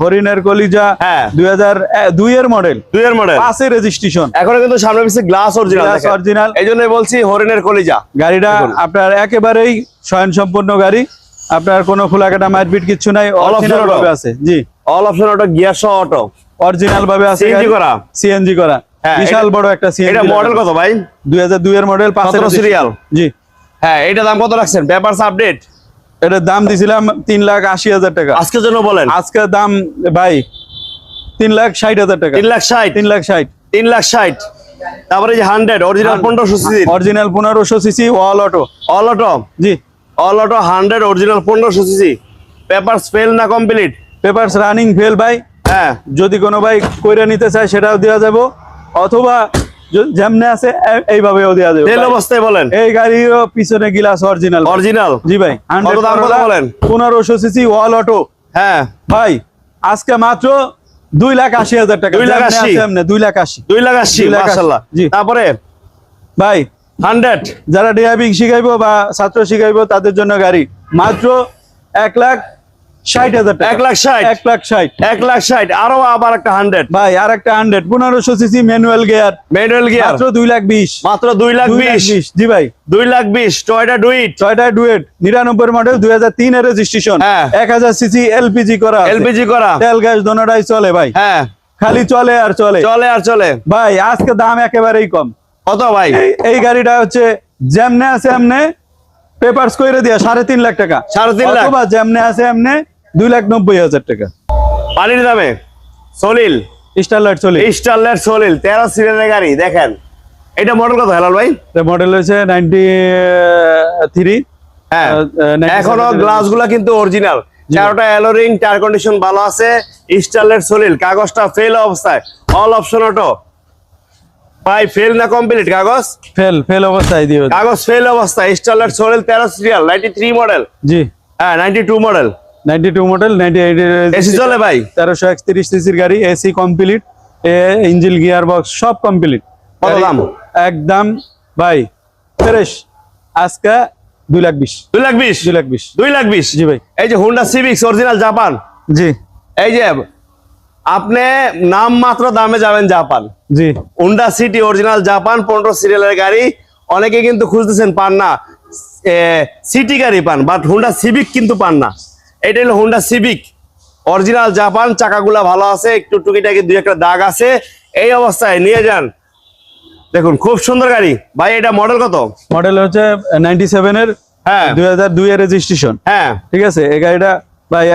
হরিণের কলিজা 2002 এর মডেল 5 এর রেজিস্ট্রেশন। এখন কিন্তু সামনে পিছে গ্লাস অরিজিনাল, এইজন্যই বলছি হরিণের কলিজা। গাড়িটা আপনার একেবারেই স্বয়ংসম্পূর্ণ গাড়ি, আপনার কোনো খোলাকাটা মারপিট কিছু নাই, অরিজিনাল ভাবে আছে। জি, অল অপশন অটো, গিয়ার সহ অটো, অরিজিনাল ভাবে আছে। সিএনজি করা বিশাল বড় একটা সিএনজি। এটা মডেল কত ভাই? 2002 এর মডেল, 5 এর সিরিয়াল। জি হ্যাঁ, এটা দাম কত রাখছেন? Papers update. এটার দাম দিছিলাম 3,80,000 টাকা। আজকের জন্য বলেন। আজকের দাম ভাই 3,60,000 টাকা। 3,60,000। তারপরে যে 100 original 1500 CC, original 1500 CC all auto. জি, all auto 100 original 1500 CC. Papers fail না কমপ্লিট? পেপারস রানিং ফেল ভাই। হ্যাঁ, যদি কোনো ভাই কইরা নিতে চায় সেটাও দেওয়া যাবে, অথবা যেমনে আছে এইভাবেও দেওয়া যাবে। তেল অবস্থায় বলেন। এই গাড়ির পিছনে গ্লাস অরিজিনাল। জি ভাই। 100 দাম কত বলেন? 1500 সিসি অল অটো। হ্যাঁ ভাই, আজকে মাত্র 2,80,000 টাকা। 2,80,000 মাশাআল্লাহ। জি, তারপরে ভাই 100 যারা ড্রাইভিং শিখাইবো বা ছাত্র শিখাইবো তাদের জন্য গাড়ি মাত্র 1,60,000 টাকা। 1,60,000। আরো আবার একটা 100 ভাই, আর একটা 100 1500 সিসি ম্যানুয়াল গিয়ার মাত্র 2,20,000। মাত্র 2,20,000। জি ভাই, 2,20,000। টয়োটা ডুইট 99 মডেল, 2003 এর রেজিস্ট্রেশন। 1000 সিসি এলপিজি করা। তেল গ্যাস দোনোটাই চলে ভাই। হ্যাঁ, খালি চলে আর চলে ভাই। আজকে দাম একেবারেই কম। কত ভাই? এই গাড়িটা হচ্ছে যেমনে আছে এমনে পেপারস কইরে দিয়া 3.5 লাখ টাকা। 3.5 লাখ। অথবা যেমনে আছে এমনে 2,90,000 টাকা। পানির দামে সলিল স্টারলাইট সলিল 13 সিরিয়ালের গাড়ি। দেখেন এটা মডেল কত হেলাল ভাই? মডেল হচ্ছে 93। হ্যাঁ, এখনো গ্লাসগুলা কিন্তু অরিজিনাল। চারটা অ্যালোরিং, টায়ার কন্ডিশন ভালো আছে। স্টারলাইট সলিল, কাগজটা ফেল অবস্থায়। অল অপশন অটো ভাই। ফেল না কমপ্লিট? কাগজ ফেল অবস্থায় দিও। কাগজ ফেল অবস্থায়। স্টারলাইট সলিল 13 সিরিয়াল, 93 মডেল। জি হ্যাঁ, 92 মডেল। 98 এসি চলে ভাই। 1331 সিসির গাড়ি, AC complete, engine gear box সব কমপ্লিট। কত দাম? একদম ভাই ফ্রেশ। আজকে 2,20,000। জি ভাই। এই যে হোন্ডা সিভিক্স অরিজিনাল জাপান। জি, এই যে আপনি নাম মাত্র দামে যাবেন জাপান। জি, হোন্ডা সিটি অরিজিনাল জাপান 15 সিরিয়ালের গাড়ি। অনেকে কিন্তু খুঁজতেছেন, পান না। সিটি গাড়ি পান, বাট হোন্ডা সিভিক কিন্তু পান না। এটা হলো হোন্ডা সিভিক অরিজিনাল জাপান। চাকাগুলা ভালো আছে, একটু টুকিটাকি 2-1টা দাগ আছে। এই অবস্থায় নিয়ে যান। দেখুন খুব সুন্দর গাড়ি ভাই। এটা মডেল কত? মডেল হচ্ছে 97 এর। হ্যাঁ, 2002 এর রেজিস্ট্রেশন। হ্যাঁ, ঠিক আছে। এই গাড়িটা ভাই